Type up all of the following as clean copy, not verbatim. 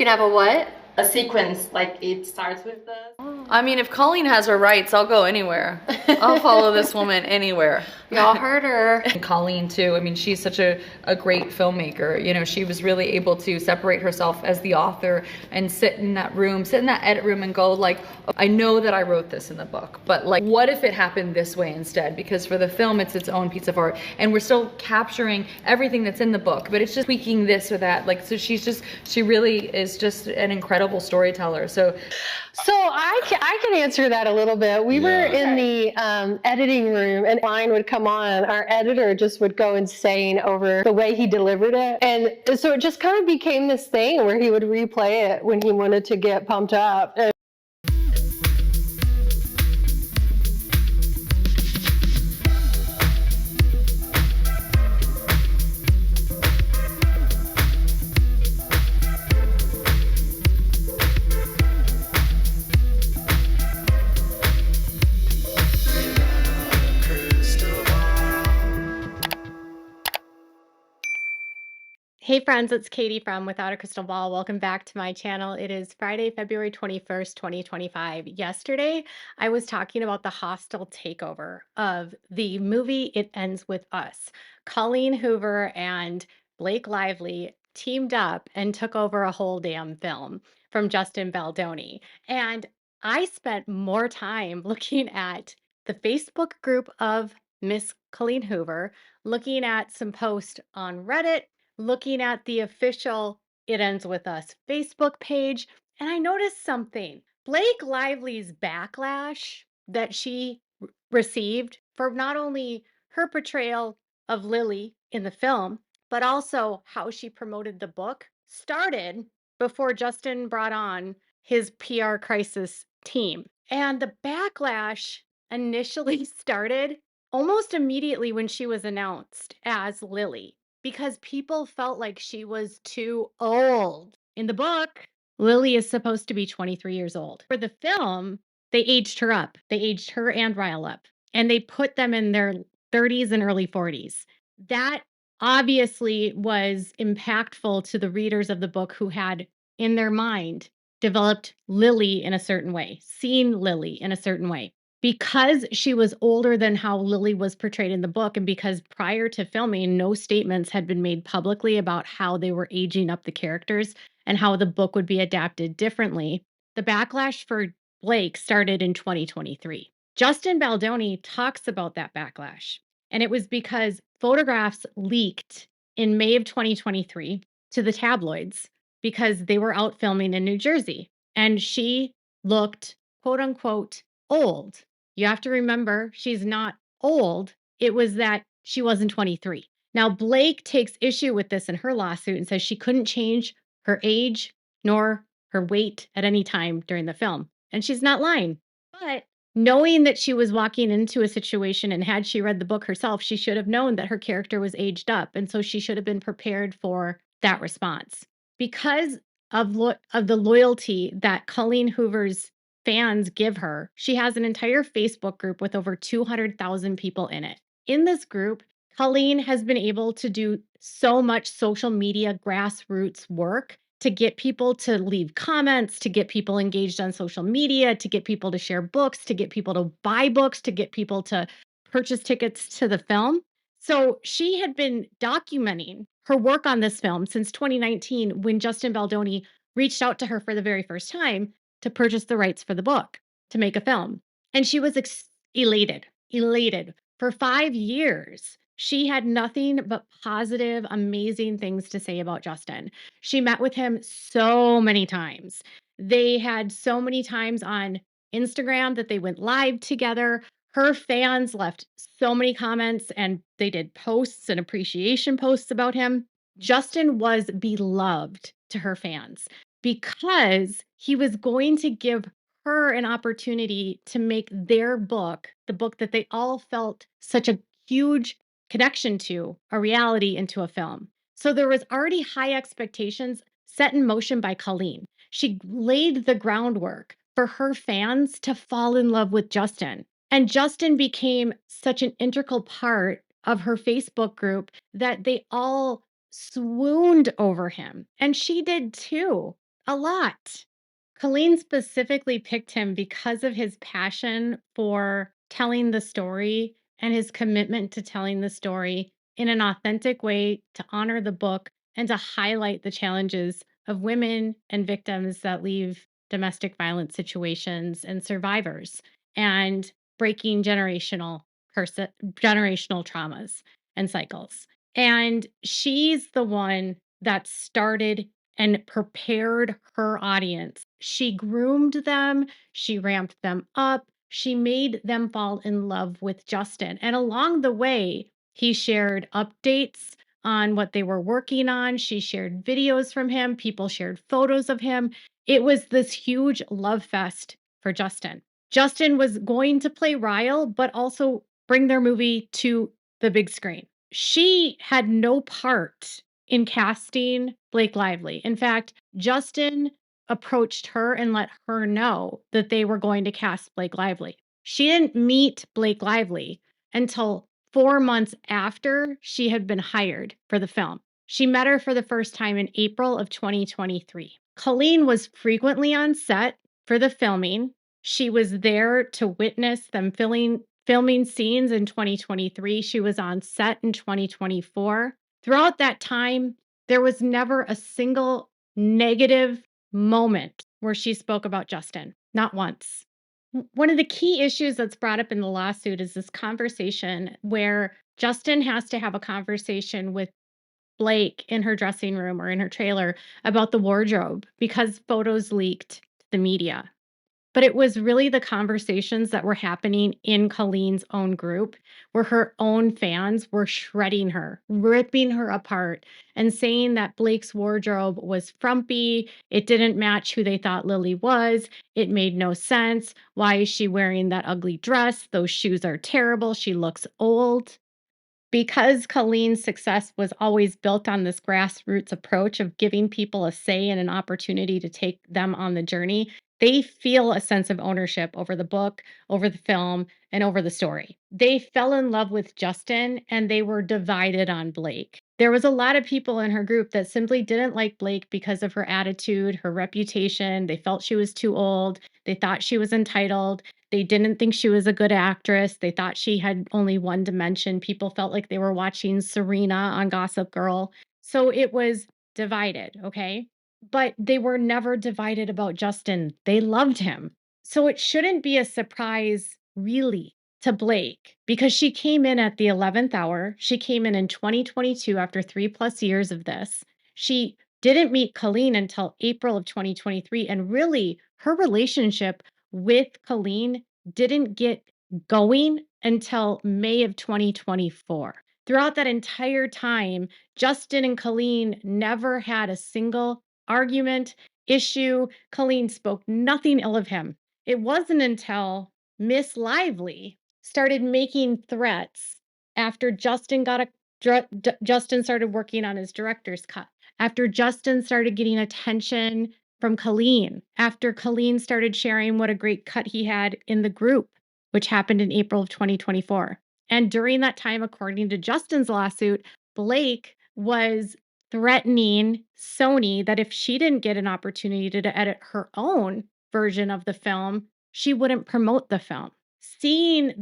You can have a what? A sequence, like it starts with the... I mean, if Colleen has her rights, I'll go anywhere. I'll follow this woman anywhere. Y'all heard her. And Colleen too. I mean, she's such a great filmmaker. You know, she was really able to separate herself as the author and sit in that room, sit in that edit room and go like, I know that I wrote this in the book, but like, what if it happened this way instead? Because for the film, it's its own piece of art and we're still capturing everything that's in the book, but it's just tweaking this or that. Like, so she really is just an incredible storyteller. So I can answer that a little bit. We were in the editing room and line would come on. Our editor just would go insane over the way he delivered it. And so it just kind of became this thing where he would replay it when he wanted to get pumped up. Hey friends, it's Katie from Without a Crystal Ball. Welcome back to my channel. It is Friday, February 21st, 2025. Yesterday, I was talking about the hostile takeover of the movie It Ends With Us. Colleen Hoover and Blake Lively teamed up and took over a whole damn film from Justin Baldoni. And I spent more time looking at the Facebook group of Miss Colleen Hoover, looking at some posts on Reddit, looking at the official It Ends With Us Facebook page, and I noticed something. Blake Lively's backlash that she received for not only her portrayal of Lily in the film, but also how she promoted the book started before Justin brought on his PR crisis team. And the backlash initially started almost immediately when she was announced as Lily, because people felt like she was too old. In the book, Lily is supposed to be 23 years old. For the film, they aged her up. They aged her and Ryle up, and they put them in their 30s and early 40s. That obviously was impactful to the readers of the book who had in their mind developed Lily in a certain way, seen Lily in a certain way. Because she was older than how Lily was portrayed in the book, and because prior to filming, no statements had been made publicly about how they were aging up the characters and how the book would be adapted differently, the backlash for Blake started in 2023. Justin Baldoni talks about that backlash, and it was because photographs leaked in May of 2023 to the tabloids because they were out filming in New Jersey, and she looked, quote unquote, old. You have to remember, she's not old. It was that she wasn't 23. Now, Blake takes issue with this in her lawsuit and says she couldn't change her age nor her weight at any time during the film. And she's not lying. But knowing that she was walking into a situation, and had she read the book herself, she should have known that her character was aged up. And so she should have been prepared for that response. Because of the loyalty that Colleen Hoover's fans give her, she has an entire Facebook group with over 200,000 people in it. In this group, Colleen has been able to do so much social media grassroots work to get people to leave comments, to get people engaged on social media, to get people to share books, to get people to buy books, to get people to purchase tickets to the film. So she had been documenting her work on this film since 2019, when Justin Baldoni reached out to her for the very first time to purchase the rights for the book, to make a film. And she was elated. For 5 years, she had nothing but positive, amazing things to say about Justin. She met with him so many times. They had so many times on Instagram that they went live together. Her fans left so many comments, and they did posts and appreciation posts about him. Justin was beloved to her fans because he was going to give her an opportunity to make their book, the book that they all felt such a huge connection to, a reality into a film. So there was already high expectations set in motion by Colleen. She laid the groundwork for her fans to fall in love with Justin. And Justin became such an integral part of her Facebook group that they all swooned over him. And she did too. A lot. Colleen specifically picked him because of his passion for telling the story and his commitment to telling the story in an authentic way to honor the book and to highlight the challenges of women and victims that leave domestic violence situations and survivors and breaking generational traumas and cycles. And she's the one that started and prepared her audience. She groomed them, she ramped them up, she made them fall in love with Justin. And along the way, he shared updates on what they were working on. She shared videos from him, people shared photos of him. It was this huge love fest for Justin. Justin was going to play Ryle, but also bring their movie to the big screen. She had no part in casting Blake Lively. In fact, Justin approached her and let her know that they were going to cast Blake Lively. She didn't meet Blake Lively until 4 months after she had been hired for the film. She met her for the first time in April of 2023. Colleen was frequently on set for the filming. She was there to witness them filming scenes in 2023. She was on set in 2024. Throughout that time, there was never a single negative moment where she spoke about Justin, not once. One of the key issues that's brought up in the lawsuit is this conversation where Justin has to have a conversation with Blake in her dressing room or in her trailer about the wardrobe because photos leaked to the media. But it was really the conversations that were happening in Colleen's own group where her own fans were shredding her, ripping her apart, and saying that Blake's wardrobe was frumpy. It didn't match who they thought Lily was. It made no sense. Why is she wearing that ugly dress? Those shoes are terrible. She looks old. Because Colleen's success was always built on this grassroots approach of giving people a say and an opportunity to take them on the journey, they feel a sense of ownership over the book, over the film, and over the story. They fell in love with Justin and they were divided on Blake. There was a lot of people in her group that simply didn't like Blake because of her attitude, her reputation. They felt she was too old. They thought she was entitled. They didn't think she was a good actress. They thought she had only one dimension. People felt like they were watching Serena on Gossip Girl. So it was divided, okay? But they were never divided about Justin. They loved him. So it shouldn't be a surprise, really, to Blake because she came in at the 11th hour. She came in 2022 after 3+ years of this. She didn't meet Colleen until April of 2023. And really, her relationship with Colleen didn't get going until May of 2024. Throughout that entire time, Justin and Colleen never had a single argument, issue. Colleen spoke nothing ill of him. It wasn't until Miss Lively started making threats after Justin started working on his director's cut. After Justin started getting attention from Colleen, after Colleen started sharing what a great cut he had in the group, which happened in April of 2024. And during that time, according to Justin's lawsuit, Blake was threatening Sony that if she didn't get an opportunity to edit her own version of the film, she wouldn't promote the film. Seeing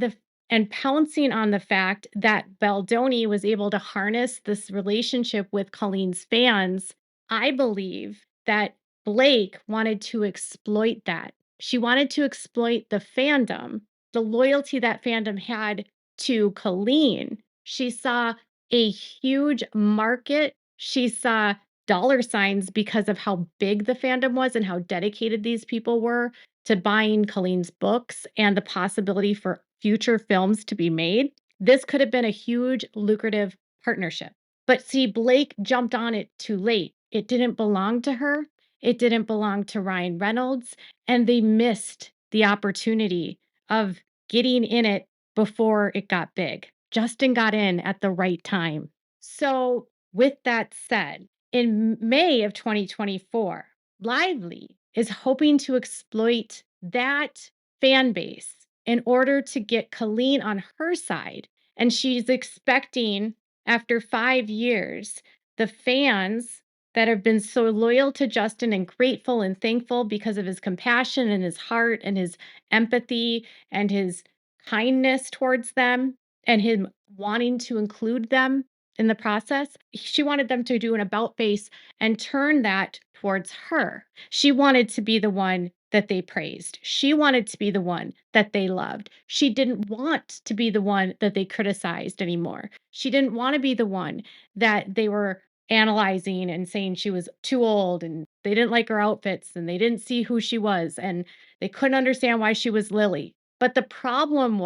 and pouncing on the fact that Baldoni was able to harness this relationship with Colleen's fans, I believe that Blake wanted to exploit that. She wanted to exploit the fandom, the loyalty that fandom had to Colleen. She saw a huge market. She saw dollar signs because of how big the fandom was and how dedicated these people were to buying Colleen's books and the possibility for future films to be made. This could have been a huge, lucrative partnership. But see, Blake jumped on it too late. It didn't belong to her. It didn't belong to Ryan Reynolds. And they missed the opportunity of getting in it before it got big. Justin got in at the right time. So, with that said, in May of 2024, Lively is hoping to exploit that fan base in order to get Colleen on her side. And she's expecting, after 5 years, the fans that have been so loyal to Justin and grateful and thankful because of his compassion and his heart and his empathy and his kindness towards them and him wanting to include them in the process. She wanted them to do an about face and turn that towards her. She wanted to be the one that they praised. She wanted to be the one that they loved. She didn't want to be the one that they criticized anymore. She didn't want to be the one that they were analyzing and saying she was too old and they didn't like her outfits and they didn't see who she was and they couldn't understand why she was Lily. But the problem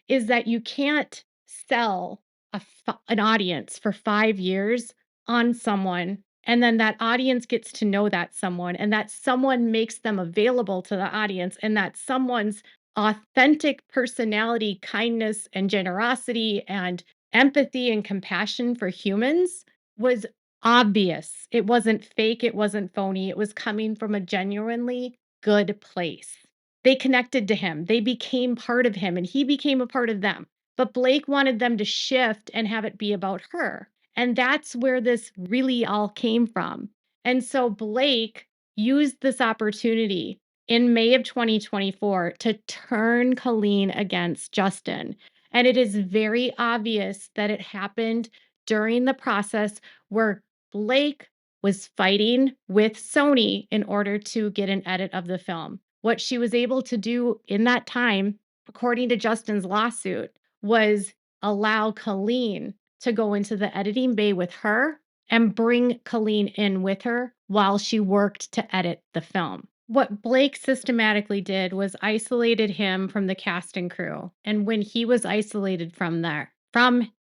is that you can't sell an audience for 5 years on someone, and then that audience gets to know that someone, and that someone makes them available to the audience, and that someone's authentic personality, kindness, and generosity, and empathy and compassion for humans was obvious. It wasn't fake, it wasn't phony, it was coming from a genuinely good place. They connected to him, they became part of him, and he became a part of them. But Blake wanted them to shift and have it be about her. And that's where this really all came from. And so Blake used this opportunity in May of 2024 to turn Colleen against Justin. And it is very obvious that it happened during the process where Blake was fighting with Sony in order to get an edit of the film. What she was able to do in that time, according to Justin's lawsuit, was allow Colleen to go into the editing bay with her and bring Colleen in with her while she worked to edit the film. What Blake systematically did was isolated him from the cast and crew. And when he was isolated from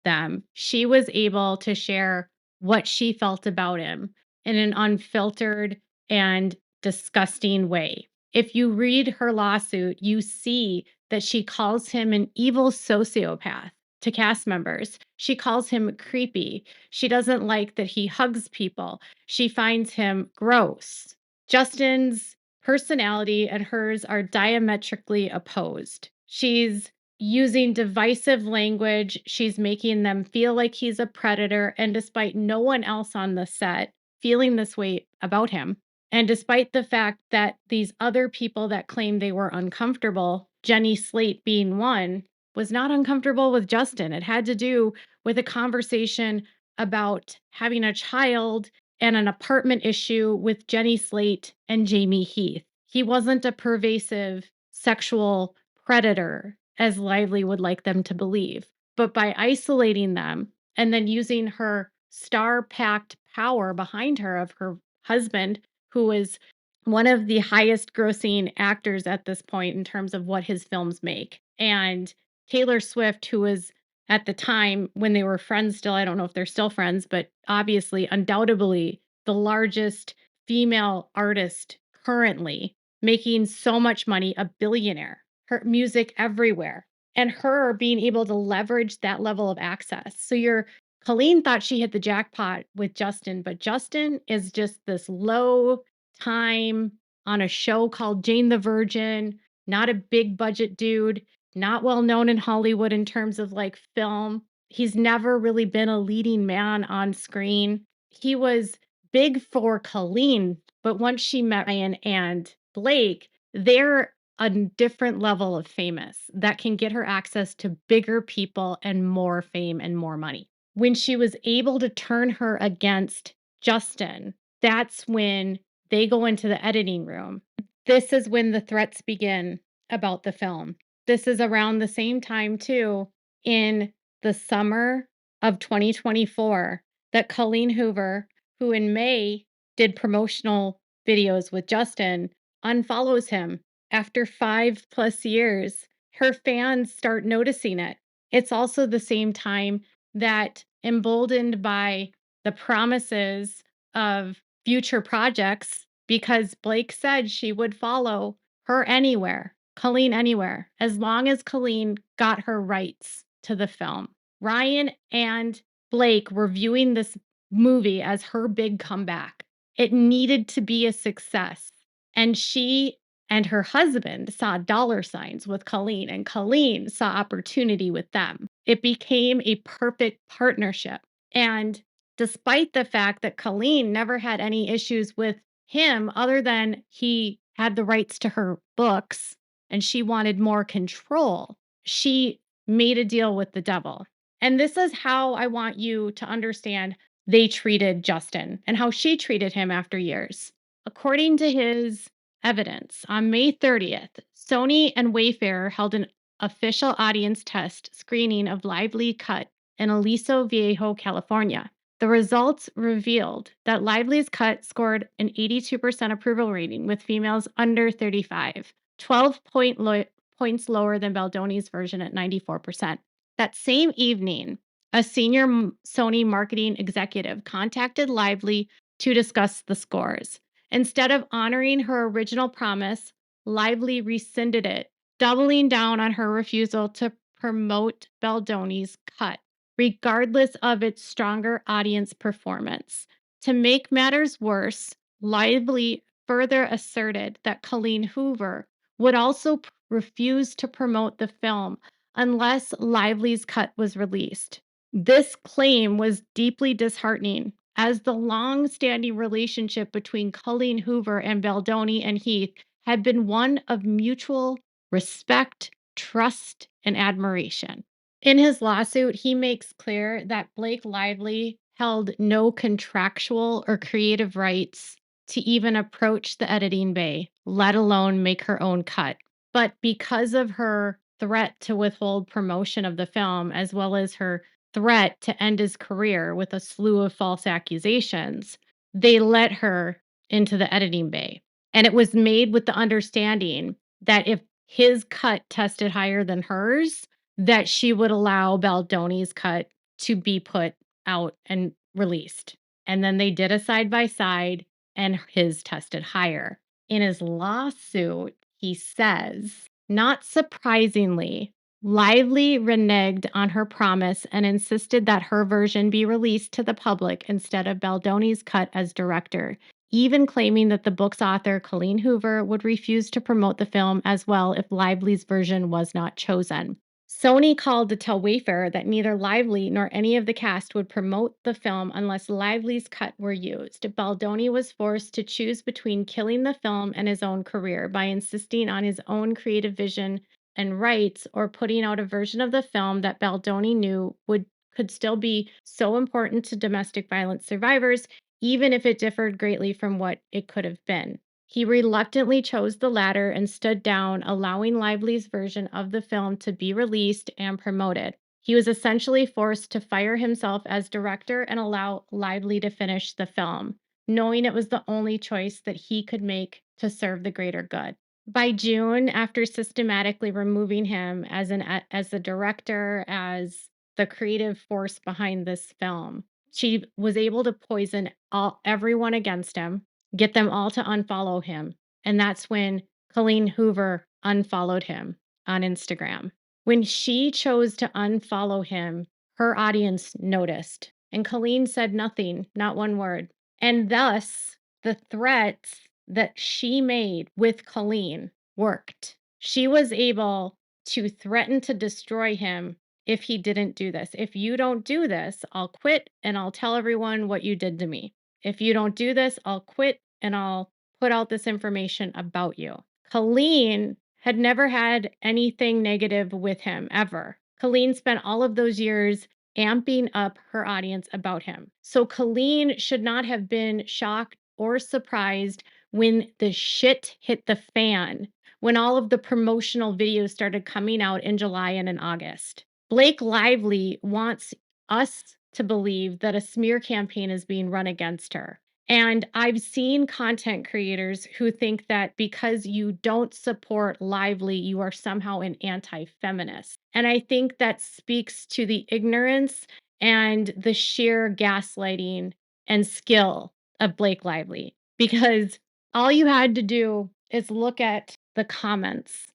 them, she was able to share what she felt about him in an unfiltered and disgusting way. If you read her lawsuit, you see that she calls him an evil sociopath to cast members. She calls him creepy. She doesn't like that he hugs people. She finds him gross. Justin's personality and hers are diametrically opposed. She's using divisive language. She's making them feel like he's a predator. And despite no one else on the set feeling this way about him, and despite the fact that these other people that claimed they were uncomfortable, Jenny Slate being one, was not uncomfortable with Justin. It had to do with a conversation about having a child and an apartment issue with Jenny Slate and Jamie Heath. He wasn't a pervasive sexual predator, as Lively would like them to believe. But by isolating them and then using her star-packed power behind her of her husband, who is one of the highest grossing actors at this point in terms of what his films make. And Taylor Swift, who was at the time when they were friends still, I don't know if they're still friends, but obviously, undoubtedly, the largest female artist currently, making so much money, a billionaire, her music everywhere, and her being able to leverage that level of access. So Colleen thought she hit the jackpot with Justin, but Justin is just this low time on a show called Jane the Virgin, not a big budget dude, not well known in Hollywood in terms of like film. He's never really been a leading man on screen. He was big for Colleen, but once she met Ryan and Blake, they're a different level of famous that can get her access to bigger people and more fame and more money. When she was able to turn her against Justin, that's when they go into the editing room. This is when the threats begin about the film. This is around the same time, too, in the summer of 2024, that Colleen Hoover, who in May did promotional videos with Justin, unfollows him after 5+ years. Her fans start noticing it. It's also the same time that, emboldened by the promises of future projects, because Blake said she would follow her anywhere, Colleen anywhere, as long as Colleen got her rights to the film. Ryan and Blake were viewing this movie as her big comeback. It needed to be a success. And she and her husband saw dollar signs with Colleen, and Colleen saw opportunity with them. It became a perfect partnership. And despite the fact that Colleen never had any issues with him other than he had the rights to her books and she wanted more control. She made a deal with the devil. And this is how I want you to understand they treated Justin and how she treated him after years. According to his evidence, on May 30th, Sony and Wayfair held an official audience test screening of Lively Cut in Aliso Viejo, California. The results revealed that Lively's cut scored an 82% approval rating with females under 35, 12 points lower than Baldoni's version at 94%. That same evening, a senior Sony marketing executive contacted Lively to discuss the scores. Instead of honoring her original promise, Lively rescinded it, doubling down on her refusal to promote Baldoni's cut, regardless of its stronger audience performance. To make matters worse, Lively further asserted that Colleen Hoover would also refuse to promote the film unless Lively's cut was released. This claim was deeply disheartening, as the long-standing relationship between Colleen Hoover and Baldoni and Heath had been one of mutual respect, trust, and admiration. In his lawsuit, he makes clear that Blake Lively held no contractual or creative rights to even approach the editing bay, let alone make her own cut. But because of her threat to withhold promotion of the film, as well as her threat to end his career with a slew of false accusations, they let her into the editing bay. And it was made with the understanding that if his cut tested higher than hers, that she would allow Baldoni's cut to be put out and released. And then they did a side by side, and his tested higher. In his lawsuit, he says, not surprisingly, Lively reneged on her promise and insisted that her version be released to the public instead of Baldoni's cut as director, even claiming that the book's author, Colleen Hoover, would refuse to promote the film as well if Lively's version was not chosen. Sony called to tell Wayfair that neither Lively nor any of the cast would promote the film unless Lively's cut were used. Baldoni was forced to choose between killing the film and his own career by insisting on his own creative vision and rights, or putting out a version of the film that Baldoni knew could still be so important to domestic violence survivors, even if it differed greatly from what it could have been. He reluctantly chose the latter and stood down, allowing Lively's version of the film to be released and promoted. He was essentially forced to fire himself as director and allow Lively to finish the film, knowing it was the only choice that he could make to serve the greater good. By June, after systematically removing him as the director, as the creative force behind this film, she was able to poison everyone against him, get them all to unfollow him. And that's when Colleen Hoover unfollowed him on Instagram. When she chose to unfollow him, her audience noticed. And Colleen said nothing, not one word. And thus, the threats that she made with Colleen worked. She was able to threaten to destroy him if he didn't do this. If you don't do this, I'll quit and I'll tell everyone what you did to me. If you don't do this, I'll quit and I'll put out this information about you. Colleen had never had anything negative with him ever. Colleen spent all of those years amping up her audience about him. So Colleen should not have been shocked or surprised when the shit hit the fan, when all of the promotional videos started coming out in July and in August. Blake Lively wants us to believe that a smear campaign is being run against her. And I've seen content creators who think that because you don't support Lively, you are somehow an anti-feminist. And I think that speaks to the ignorance and the sheer gaslighting and skill of Blake Lively. Because all you had to do is look at the comments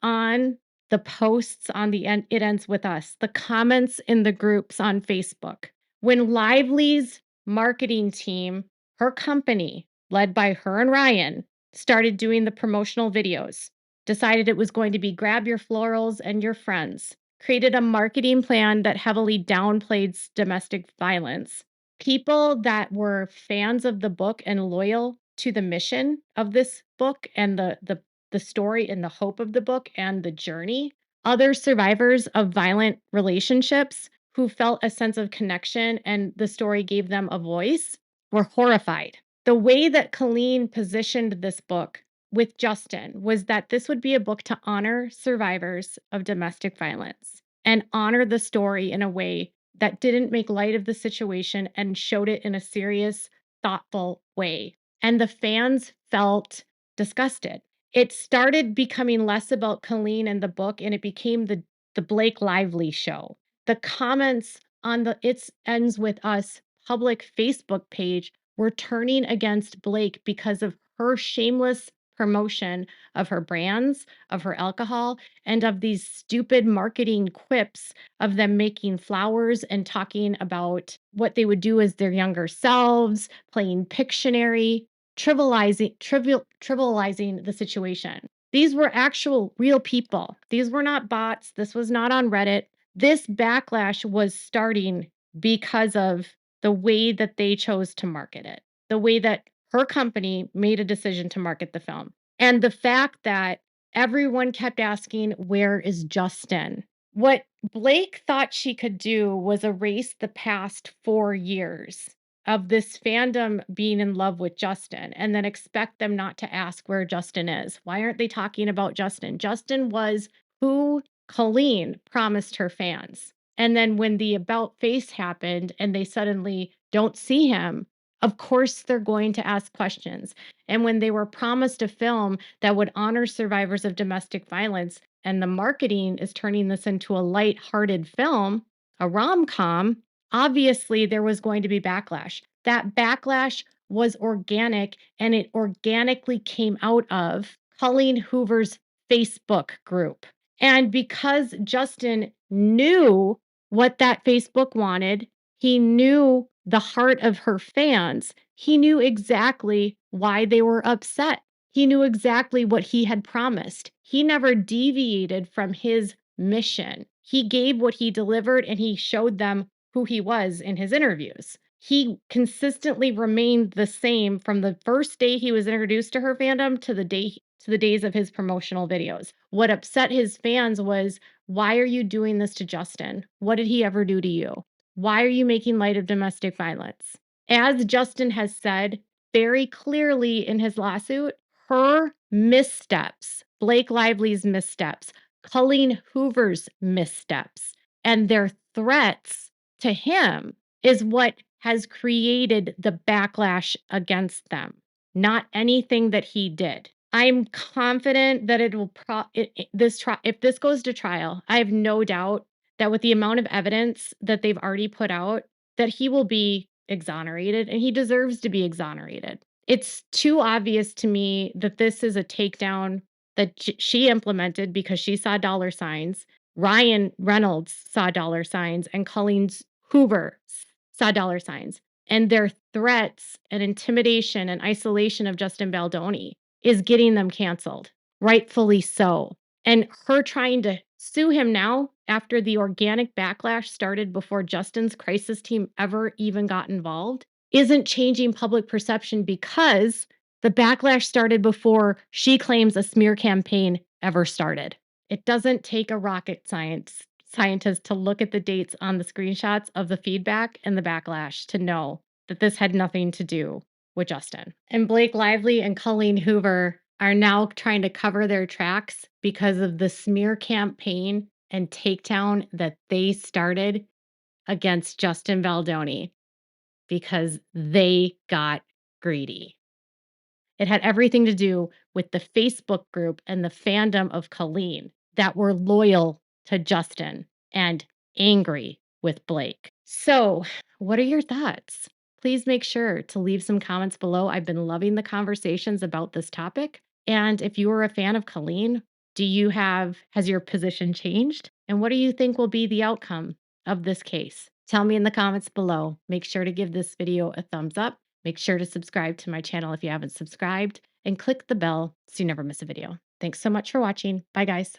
on the posts on the It Ends With Us, the comments in the groups on Facebook. When Lively's marketing team, her company, led by her and Ryan, started doing the promotional videos, decided it was going to be grab your florals and your friends. created a marketing plan that heavily downplayed domestic violence. People that were fans of the book and loyal to the mission of this book and the story and the hope of the book and the journey, other survivors of violent relationships who felt a sense of connection and the story gave them a voice, were horrified. The way that Colleen positioned this book with Justin was that this would be a book to honor survivors of domestic violence and honor the story in a way that didn't make light of the situation and showed it in a serious, thoughtful way. And the fans felt disgusted. It started becoming less about Colleen and the book, and it became the Blake Lively show. The comments on the It Ends With Us public Facebook page were turning against Blake because of her shameless promotion of her brands, of her alcohol, and of these stupid marketing quips of them making flowers and talking about what they would do as their younger selves, playing Pictionary, trivializing the situation. These were actual real people. These were not bots. This was not on Reddit. This backlash was starting because of the way that they chose to market it, the way that her company made a decision to market the film. And the fact that everyone kept asking, where is Justin? What Blake thought she could do was erase the past 4 years of this fandom being in love with Justin and then expect them not to ask where Justin is. Why aren't they talking about Justin? Justin was who Colleen promised her fans. And then when the about face happened and they suddenly don't see him, of course they're going to ask questions. And when they were promised a film that would honor survivors of domestic violence, and the marketing is turning this into a light-hearted film, a rom-com, obviously there was going to be backlash. That backlash was organic, and it organically came out of Colleen Hoover's Facebook group. And because Justin knew what that Facebook wanted, he knew the heart of her fans. He knew exactly why they were upset. He knew exactly what he had promised. He never deviated from his mission. He gave what he delivered and he showed them who he was in his interviews. He consistently remained the same from the first day he was introduced to her fandom to the days of his promotional videos. What upset his fans was, why are you doing this to Justin? What did he ever do to you? Why are you making light of domestic violence? As Justin has said very clearly in his lawsuit, her missteps, Blake Lively's missteps, Colleen Hoover's missteps, and their threats to him is what has created the backlash against them, not anything that he did. I'm confident that it will if this goes to trial, I have no doubt that with the amount of evidence that they've already put out, that he will be exonerated and he deserves to be exonerated. It's too obvious to me that this is a takedown that she implemented because she saw dollar signs. Ryan Reynolds saw dollar signs and Colleen Hoover saw dollar signs. And their threats and intimidation and isolation of Justin Baldoni is getting them canceled, rightfully so. And her trying to sue him now after the organic backlash started before Justin's crisis team ever even got involved isn't changing public perception because the backlash started before she claims a smear campaign ever started. It doesn't take a rocket scientist to look at the dates on the screenshots of the feedback and the backlash to know that this had nothing to do with Justin. And Blake Lively and Colleen Hoover are now trying to cover their tracks because of the smear campaign and takedown that they started against Justin Baldoni because they got greedy. It had everything to do with the Facebook group and the fandom of Colleen that were loyal to Justin and angry with Blake. So, what are your thoughts? Please make sure to leave some comments below. I've been loving the conversations about this topic. And if you are a fan of Colleen, has your position changed? And what do you think will be the outcome of this case? Tell me in the comments below. Make sure to give this video a thumbs up. Make sure to subscribe to my channel if you haven't subscribed and click the bell so you never miss a video. Thanks so much for watching. Bye guys.